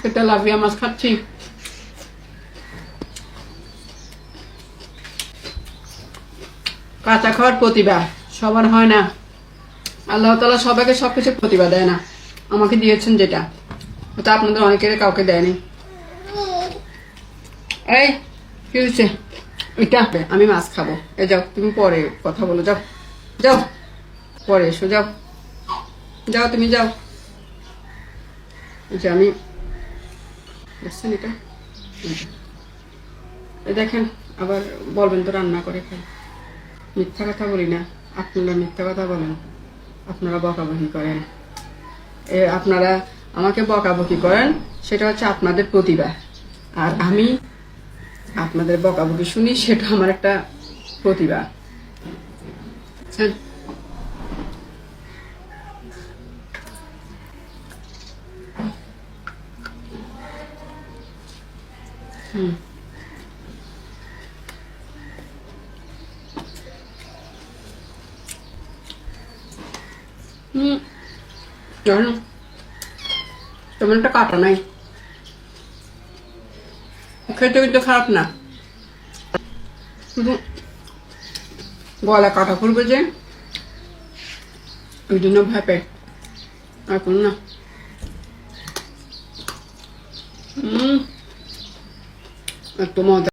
আজকে তেলাপিয়া মাছ খাচ্ছি। কাঁচা খাওয়ার প্রতিভা সবার হয় না, আল্লাহ তাআলা সবাইকে সবকিছু প্রতিভা দেয় না। আমাকে দিয়েছেন যেটা, ওটা আপনাদের অনেকের কাউকে দেয়নি। এই কি হয়েছে? এটা আমি মাছ খাবো। এ যাও, তুমি পরে কথা বলো, যাও যাও, পরে এসো, যাও যাও, তুমি যাও। যে আমি দেখছেন এটা, দেখেন আবার বলবেন তো রান্না করে খাই। মিথ্যা কথা বলি না, আপনারা মিথ্যা কথা বলেন, আপনারা বকাবকি করেন। আপনারা আমাকে বকাবকি করেন, সেটা হচ্ছে আপনাদের প্রতিভা। আর আমি আপনাদের বকাবকি শুনি, সেটা আমার একটা প্রতিভা। হুম হুম, জানো তেমন একটা কাটা নাই, খেতে কিন্তু খারাপ না, শুধু গলা কাটা পড়বে যে ওই জন্য ভয় পাই, আর কোনো না। এত মজা।